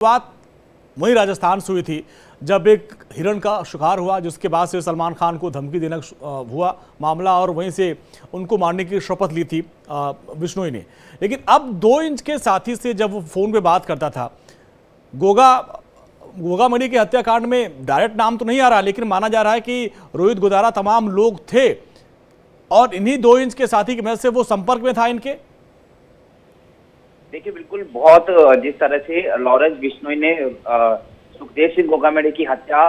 बात वहीं राजस्थान से हुई थी जब एक हिरण का शिकार हुआ, जिसके बाद से सलमान खान को धमकी देना हुआ मामला और वहीं से उनको मारने की शपथ ली थी बिश्नोई ने। लेकिन अब 2 इंच के साथी से जब वो फोन पे बात करता था, गोगा मणि के हत्याकांड में डायरेक्ट नाम तो नहीं आ रहा, लेकिन माना जा रहा है कि रोहित गोदारा तमाम लोग थे और इन्हीं 2 इंच के साथी की मदद से वो संपर्क में था इनके। देखिए, बिल्कुल बहुत जिस तरह से लॉरेंस बिश्नोई ने सुखदेव सिंह गोगामेडी की हत्या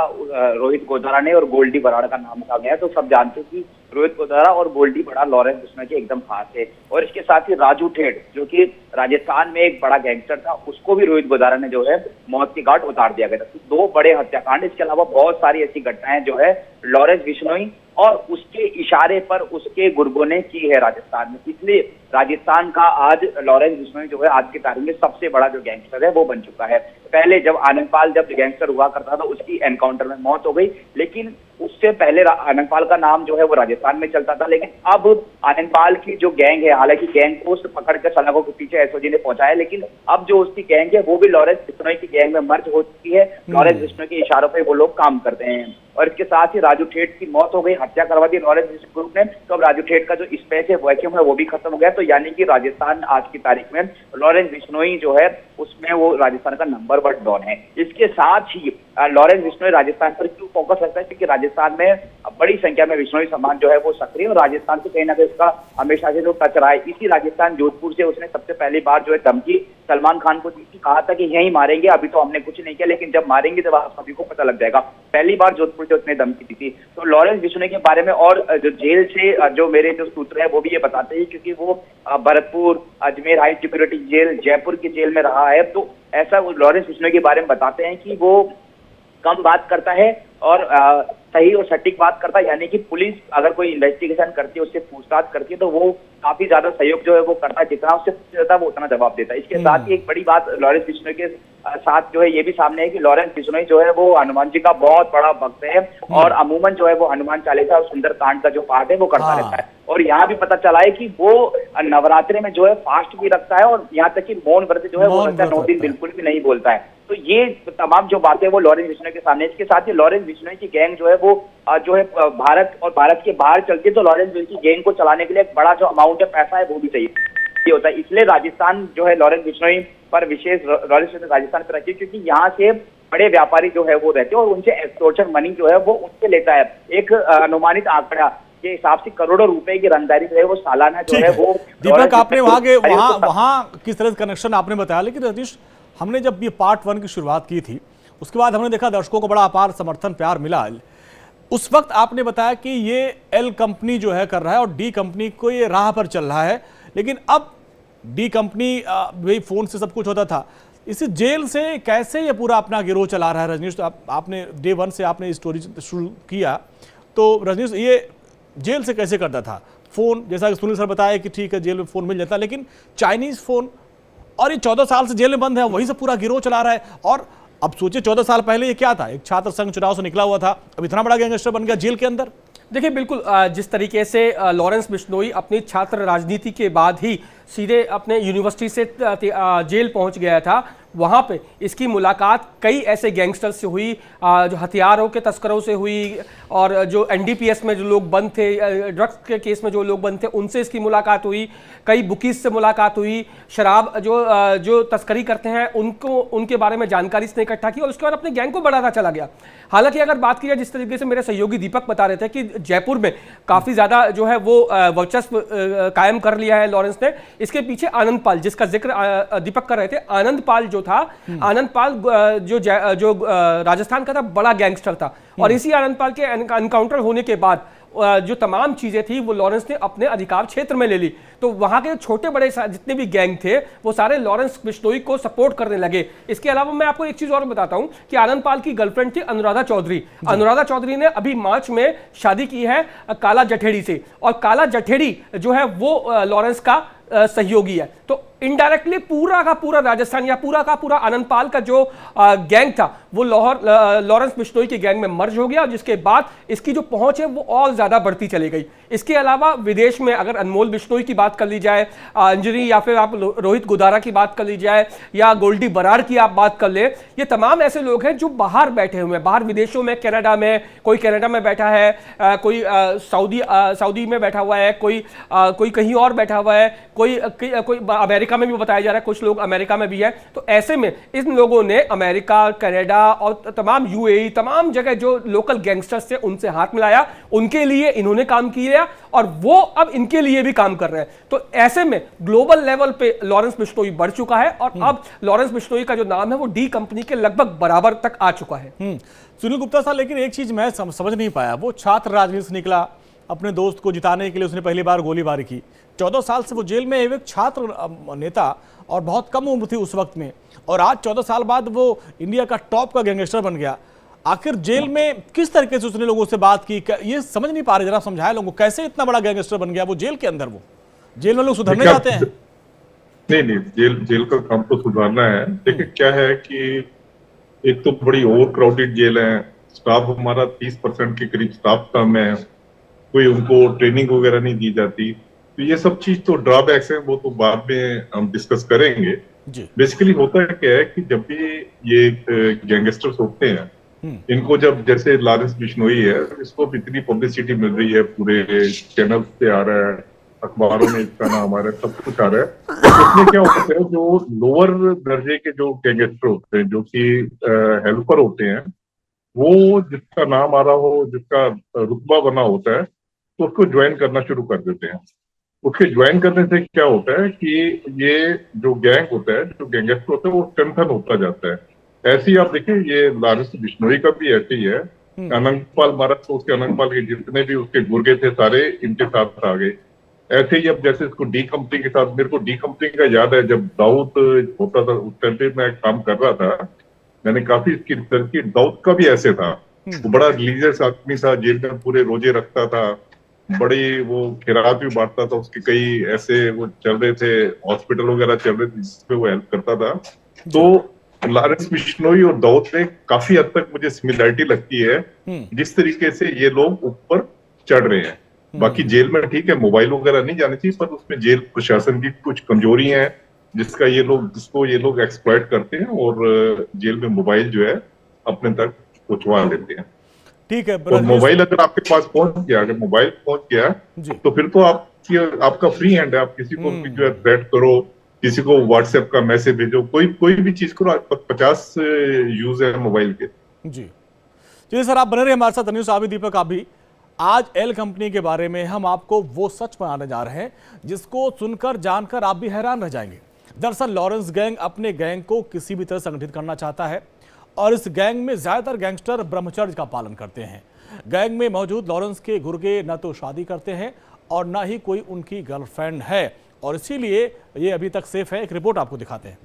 रोहित गोदारा ने और गोल्डी बराड़ का नाम कहा गया, तो सब जानते हैं कि रोहित गोदारा और गोल्डी बराड़ लॉरेंस बिश्नोई के एकदम खास है। और इसके साथ ही राजू ठेड़, जो कि राजस्थान में एक बड़ा गैंगस्टर था, उसको भी रोहित गोदारा ने जो है मौत की घाट उतार दिया गया था। तो 2 बड़े हत्याकांड, इसके अलावा बहुत सारी ऐसी घटनाएं जो है लॉरेंस बिश्नोई और उसके इशारे पर उसके गुर्गों ने की है राजस्थान में। इसलिए राजस्थान का आज लॉरेंस बिश्नोई जो है आज की तारीख में सबसे बड़ा जो गैंगस्टर है वो बन चुका है। पहले जब आनंदपाल जब गैंगस्टर हुआ करता था, उसकी एनकाउंटर में मौत हो गई, लेकिन उससे पहले आनंदपाल का नाम जो है वो राजस्थान में चलता था। लेकिन अब आनंदपाल की जो गैंग है, हालांकि गैंग को पकड़ कर सलाखों के पीछे एसओजी ने पहुंचाया, लेकिन अब जो उसकी गैंग है वो भी लॉरेंस बिश्नोई की गैंग में मर्ज हो चुकी है। लॉरेंस बिश्नोई के इशारों पर वो लोग काम करते हैं। और इसके साथ ही राजू ठेठ की मौत हो गई, हत्या करवा दी लॉरेंस बिश्नोई ग्रुप ने, तो अब राजू ठेठ का जो स्पेस है वैक्यूम है वो भी खत्म हो गया। तो यानी कि राजस्थान आज की तारीख में लॉरेंस बिश्नोई जो है उसमें वो राजस्थान का नंबर 1 डॉन है। इसके साथ ही लॉरेंस बिश्नोई राजस्थान पर क्यों फोकस रखता है, क्योंकि राजस्थान में बड़ी संख्या में बिश्नोई समाज जो है वो सक्रिय, और राजस्थान से कहीं ना कहीं उसका हमेशा से जो टच रहा है। इसी राजस्थान जोधपुर से उसने सबसे पहली बार जो है धमकी सलमान खान को दी थी, कहा था कि यहीं मारेंगे, अभी तो हमने कुछ नहीं किया, लेकिन जब मारेंगे जब आप सभी को पता लग जाएगा। पहली बार जोधपुर से उसने धमकी दी थी। तो लॉरेंस बिश्नोई के बारे में और जो जेल से जो मेरे जो सूत्र है वो भी ये बताते हैं, क्योंकि वो Bharatpur, Ajmer high security jail, Jaipur की जेल में रहा है, तो ऐसा वो लॉरेंस बिश्नोई के बारे में बताते हैं कि वो कम बात करता है और सही और सटीक बात करता है। यानी कि पुलिस अगर कोई इन्वेस्टिगेशन करती है, उससे पूछताछ करती है, तो वो काफी ज्यादा सहयोग जो है वो करता है, जितना उससे पूछता है वो उतना जवाब देता है। इसके साथ ही एक बड़ी बात लॉरेंस बिश्नोई के साथ जो है ये भी सामने है कि लॉरेंस बिश्नोई जो है वो हनुमान जी का बहुत बड़ा भक्त है और अमूमन जो है वो हनुमान चालीसा और सुंदर कांड का जो पाठ है वो करता रहता है। और यहाँ भी पता चला है कि वो नवरात्रि में जो है फास्ट भी रखता है और यहाँ तक कि मौन व्रत जो है वो 9 दिन बिल्कुल भी नहीं बोलता है। तो ये तमाम जो बातें वो लॉरेंस बिश्नोई के सामने। इसके साथ ही लॉरेंस बिश्नोई की गैंग जो है वो जो है भारत और भारत के बाहर चलती है, तो लॉरेंस बिश्नोई की गैंग को चलाने के लिए एक बड़ा जो अमाउंट है पैसा है वो भी चाहिए होता है। इसलिए राजस्थान जो है लॉरेंस बिश्नोई पर विशेष लॉरेंस बिश्नोई राजस्थान पर रखी है, क्योंकि यहाँ से बड़े व्यापारी जो है वो रहते हैं और उनसे एक्सटॉर्शन मनी जो है वो उनसे लेता है। एक अनुमानित आंकड़ा के हिसाब से करोड़ों रुपए की रंगदारी जो है वो सालाना जो है वो। दीपक, आपने वहां किस तरह कनेक्शन आपने बताया, लेकिन रतीश, हमने जब ये पार्ट 1 की शुरुआत की थी उसके बाद हमने देखा दर्शकों को बड़ा अपार समर्थन प्यार मिला। उस वक्त आपने बताया कि ये एल कंपनी जो है कर रहा है और डी कंपनी को ये राह पर चल रहा है, लेकिन अब डी कंपनी भाई फोन से सब कुछ होता था। इसी जेल से कैसे ये पूरा अपना गिरोह चला रहा है रजनीश? तो आपने डे 1 से आपने स्टोरी शुरू किया, तो रजनीश ये जेल से कैसे करता था फोन? जैसा कि सुनील सर बताया कि ठीक है जेल में फोन मिल जाता, लेकिन चाइनीज फोन, और ये 14 साल से जेल में बंद है, वही से पूरा गिरोह चला रहा है। और अब सोचिए 14 साल पहले ये क्या था, एक छात्र संघ चुनाव से निकला हुआ था, अब इतना बड़ा गैंगस्टर बन गया जेल के अंदर। देखिए, बिल्कुल जिस तरीके से लॉरेंस बिश्नोई अपनी छात्र राजनीति के बाद ही सीधे अपने यूनिवर्सिटी से जेल पहुंच गया था, वहाँ पे इसकी मुलाकात कई ऐसे गैंगस्टर्स से हुई, जो हथियारों के तस्करों से हुई, और जो एनडीपीएस में जो लोग बंद थे, ड्रग्स के केस में जो लोग बंद थे, उनसे इसकी मुलाकात हुई, कई बुकीज से मुलाकात हुई, शराब जो तस्करी करते हैं उनके बारे में जानकारी इसने इकट्ठा की और उसके बाद अपने गैंग को बढ़ाता चला गया। हालांकि अगर बात की जाए, जिस तरीके से मेरे सहयोगी दीपक बता रहे थे कि जयपुर में काफ़ी ज़्यादा जो है वो वर्चस्व कायम कर लिया है लॉरेंस ने, इसके पीछे आनंद पाल, जिसका जिक्र दीपक कर रहे थे, आनंद पाल जो था, आनंद पाल जो राजस्थान का था बड़ा गैंगस्टर था, और इसी आनंद पाल के एनकाउंटर होने के बाद जो तमाम चीजें थी वो लॉरेंस ने अपने अधिकार क्षेत्र में ले ली। तो वहां के छोटे बड़े जितने भी गैंग थे वो सारे लॉरेंस बिश्नोई को सपोर्ट करने लगे। इसके अलावा मैं आपको एक चीज और बताता हूं कि आनंद पाल की गर्लफ्रेंड थी अनुराधा चौधरी। अनुराधा चौधरी ने अभी मार्च में शादी की है काला जठेड़ी से, और काला जठेड़ी जो है वो लॉरेंस का सहयोगी है। तो इनडायरेक्टली पूरा का पूरा राजस्थान या पूरा का पूरा आनंदपाल का जो गैंग था वो लॉरेंस बिश्नोई के गैंग में मर्ज हो गया, और जिसके बाद इसकी जो पहुंच है वो और ज्यादा बढ़ती चली गई। इसके अलावा विदेश में अगर अनमोल बिश्नोई की बात कर ली जाए, अंजनी या फिर आप रोहित गोदारा की बात कर ली जाए, या गोल्डी बराड़ की आप बात कर ले, ये तमाम ऐसे लोग हैं जो बाहर बैठे हुए हैं, बाहर विदेशों में, कनाडा में, कोई कनाडा में बैठा है, कोई सऊदी में बैठा हुआ है, कोई कहीं और बैठा हुआ है, कोई अमेरिका में भी बताया जा रहा है, कुछ लोग अमेरिका में भी है। तो ऐसे में इन लोगों ने अमेरिका, कनाडा और तमाम यूएई, तमाम जगह जो लोकल गैंगस्टर्स थे उनसे हाथ मिलाया, उनके लिए इन्होंने काम किया और वो अब इनके लिए भी काम कर रहे हैं। तो ऐसे में ग्लोबल लेवल पे लॉरेंस बिश्नोई बढ़ चुका है, और अब लॉरेंस बिश्नोई का जो नाम है वो डी कंपनी के लगभग बराबर तक आ चुका है। सुनील गुप्ता साहब, लेकिन एक चीज मैं समझ नहीं पाया, वो छात्र राजनीति से निकला, अपने दोस्त को जिताने के लिए उसने पहली बार गोलीबारी की, 14 साल से वो जेल में एक छात्र नेता और बहुत कम उम्र थी उस वक्त में, और आज 14 साल बाद वो इंडिया का टॉप का गैंगस्टर बन गया। आखिर जेल में किस तरीके से उसने लोगों से बात की, ये समझ नहीं पा रहे, जरा समझाया लोगों को कैसे इतना बड़ा गैंगस्टर बन गया वो जेल के अंदर। वो जेल में लोग सुधरने जाते हैं? नहीं, जेल का काम तो सुधारना है। देखिए क्या है कि एक तो बड़ी ओवर क्राउडेड जेल है, स्टाफ हमारा 30% के करीब स्टाफ कम है, कोई उनको ट्रेनिंग वगैरह नहीं दी जाती। तो ये सब चीज तो ड्रॉबैक्स है, वो तो बाद में हम डिस्कस करेंगे। बेसिकली होता है क्या है कि जब भी ये गैंगस्टर्स होते हैं, इनको जब, जैसे लॉरेंस बिश्नोई है, इसको इतनी पब्लिसिटी मिल रही है, पूरे चैनल पे आ रहा है, अखबारों में इसका नाम आ रहा है, सब कुछ आ रहा है। तो उसमें क्या होता है, जो लोअर दर्जे के जो गैंगस्टर होते हैं, जो कि हेल्पर होते हैं, वो जिसका नाम आ रहा हो, जिसका रुतबा बना होता है, तो उसको ज्वाइन करना शुरू कर देते हैं। उसके ज्वाइन करने से क्या होता है कि ये जो गैंग होता है, जो गैंगस्टर होता है, वो स्ट्रेंथन होता जाता है। ऐसे ही आप देखिए, ये लॉरेंस बिश्नोई का भी ऐसे ही है। अनंतपाल मारा तो उसके अनंतपाल के जितने भी उसके गुर्गे थे सारे इनके साथ आ गए। ऐसे ही अब जैसे इसको डी कंपनी के साथ, मेरे को डी कंपनी का याद है, जब दाऊद होता था उस टाइम पे मैं काम कर रहा था, मैंने काफी इसकी रिसर्च की। दाऊद का भी ऐसे था, वो बड़ा रिलीजियस आदमी था, जेल में पूरे रोजे रखता था, बड़ी वो खैरात भी बांटता था, उसके कई ऐसे वो चल रहे थे, हॉस्पिटल वगैरह चल रहे थे जिसपे वो हेल्प करता था। तो लॉरेंस बिश्नोई और दाऊद में काफी हद तक मुझे सिमिलरिटी लगती है, जिस तरीके से ये लोग ऊपर चढ़ रहे हैं। बाकी जेल में ठीक है, मोबाइल वगैरह नहीं जानी चाहिए, पर उसमें जेल प्रशासन की कुछ कमजोरी है, जिसको ये लोग एक्सप्लॉइट करते हैं, और जेल में मोबाइल जो है अपने तक पहुंचवा लेते हैं। ठीक है, और मोबाइल अगर आपके पास पहुंच गया, अगर मोबाइल पहुंच गया, तो फिर तो आपका फ्री हैंड है, आप किसी को भी जो है थ्रेट करो, किसी को व्हाट्सएप का मैसेज भेजो, कोई भी चीज करो। 50 यूज है मोबाइल के। जी सर, आप बने रहे हमारे साथ। अनिल साहब, दीपक आप भी। आज एल कंपनी के बारे में हम आपको वो सच बताने जा रहे हैं जिसको सुनकर जानकर आप भी हैरान रह जाएंगे। दरअसल लॉरेंस गैंग अपने गैंग को किसी भी तरह संगठित करना चाहता है, और इस गैंग में ज्यादातर गैंगस्टर ब्रह्मचर्य का पालन करते हैं। गैंग में मौजूद लॉरेंस के गुर्गे न तो शादी करते हैं और न ही कोई उनकी गर्लफ्रेंड है, और इसीलिए ये अभी तक सेफ है। एक रिपोर्ट आपको दिखाते हैं।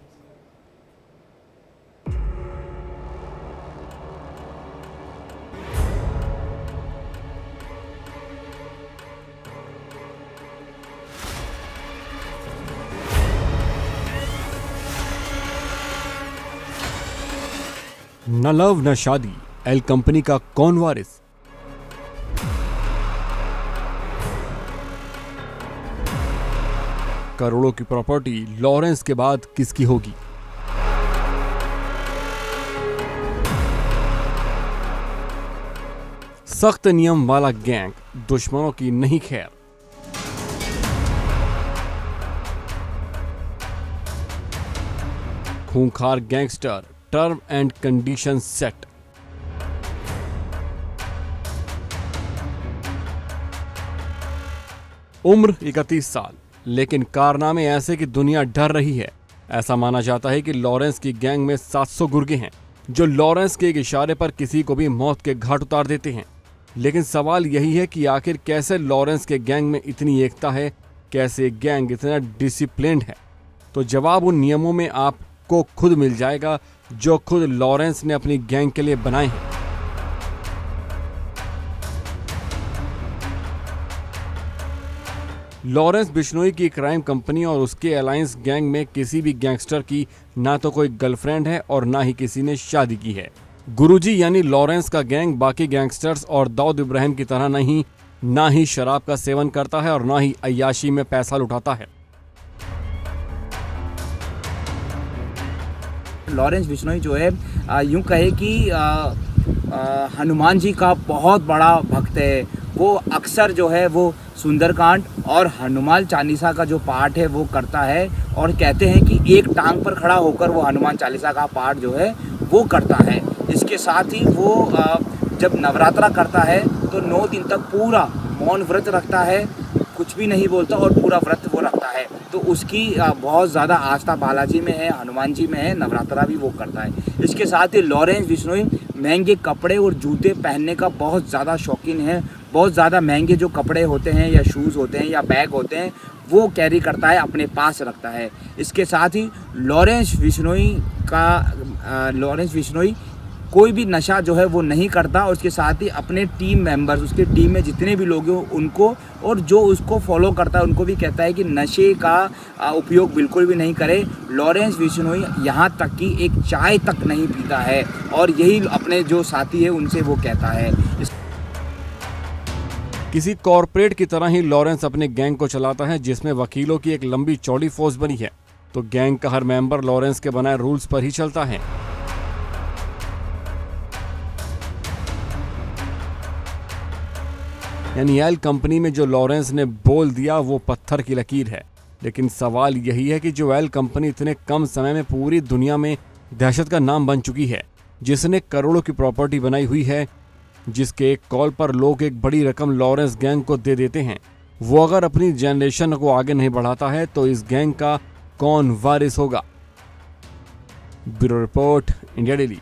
न लव न शादी, एल कंपनी का कौन वारिस? करोड़ों की प्रॉपर्टी लॉरेंस के बाद किसकी होगी? सख्त नियम वाला गैंग, दुश्मनों की नहीं खैर। खूंखार gangster, term and condition set. उम्र 31 साल, लेकिन कारनामे ऐसे कि दुनिया डर रही है। ऐसा माना जाता है कि लॉरेंस की गैंग में 700 गुर्गे हैं, जो लॉरेंस के एक इशारे पर किसी को भी मौत के घाट उतार देते हैं। लेकिन सवाल यही है कि आखिर कैसे लॉरेंस के गैंग में इतनी एकता है, कैसे गैंग इतना डिसिप्लिन्ड है? तो जवाब उन नियमों में आपको खुद मिल जाएगा जो खुद लॉरेंस ने अपनी गैंग के लिए बनाए हैं। लॉरेंस बिश्नोई की क्राइम कंपनी और उसके अलायंस गैंग में किसी भी गैंगस्टर की ना तो कोई गर्लफ्रेंड है और ना ही किसी ने शादी की है। गुरुजी यानी लॉरेंस का गैंग बाकी गैंगस्टर्स और दाऊद इब्राहिम की तरह नहीं, ना ही शराब का सेवन करता है और ना ही अय्याशी में पैसा लुटाता है। लॉरेंस बिश्नोई जो है यूं कहे कि हनुमान जी का बहुत बड़ा भक्त है। वो अक्सर जो है वो सुंदरकांड और हनुमान चालीसा का जो पाठ है वो करता है और कहते हैं कि एक टांग पर खड़ा होकर वो हनुमान चालीसा का पाठ जो है वो करता है। इसके साथ ही वो जब नवरात्रा करता है तो 9 दिन तक पूरा मौन व्रत रखता है, कुछ भी नहीं बोलता और पूरा व्रत वो रखता है। तो उसकी बहुत ज़्यादा आस्था बालाजी में है, हनुमान जी में है, नवरात्रा भी वो करता है। इसके साथ ही लॉरेंस बिश्नोई महंगे कपड़े और जूते पहनने का बहुत ज़्यादा शौकीन है। बहुत ज़्यादा महंगे जो कपड़े होते हैं या शूज़ होते हैं या बैग होते हैं वो कैरी करता है, अपने पास रखता है। इसके साथ ही लॉरेंस बिश्नोई कोई भी नशा जो है वो नहीं करता। और उसके साथ ही अपने टीम मेंबर्स, उसके टीम में जितने भी लोग हैं उनको और जो उसको फॉलो करता है उनको भी कहता है कि नशे का उपयोग बिल्कुल भी नहीं करे। लॉरेंस बिश्नोई यहाँ तक कि एक चाय तक नहीं पीता है और यही अपने जो साथी है उनसे वो कहता है। किसी कॉरपोरेट की तरह ही लॉरेंस अपने गैंग को चलाता है, जिसमें वकीलों की एक लंबी चौड़ी फौज बनी है। तो गैंग का हर मेंबर लॉरेंस के बनाए रूल्स पर ही चलता है। यानी एल कंपनी में जो लॉरेंस ने बोल दिया वो पत्थर की लकीर है। लेकिन सवाल यही है कि जो एल कंपनी इतने कम समय में पूरी दुनिया में दहशत का नाम बन चुकी है, जिसने करोड़ों की प्रॉपर्टी बनाई हुई है, जिसके एक कॉल पर लोग एक बड़ी रकम लॉरेंस गैंग को दे देते हैं, वो अगर अपनी जनरेशन को आगे नहीं बढ़ाता है तो इस गैंग का कौन वारिस होगा? Bureau report, India daily.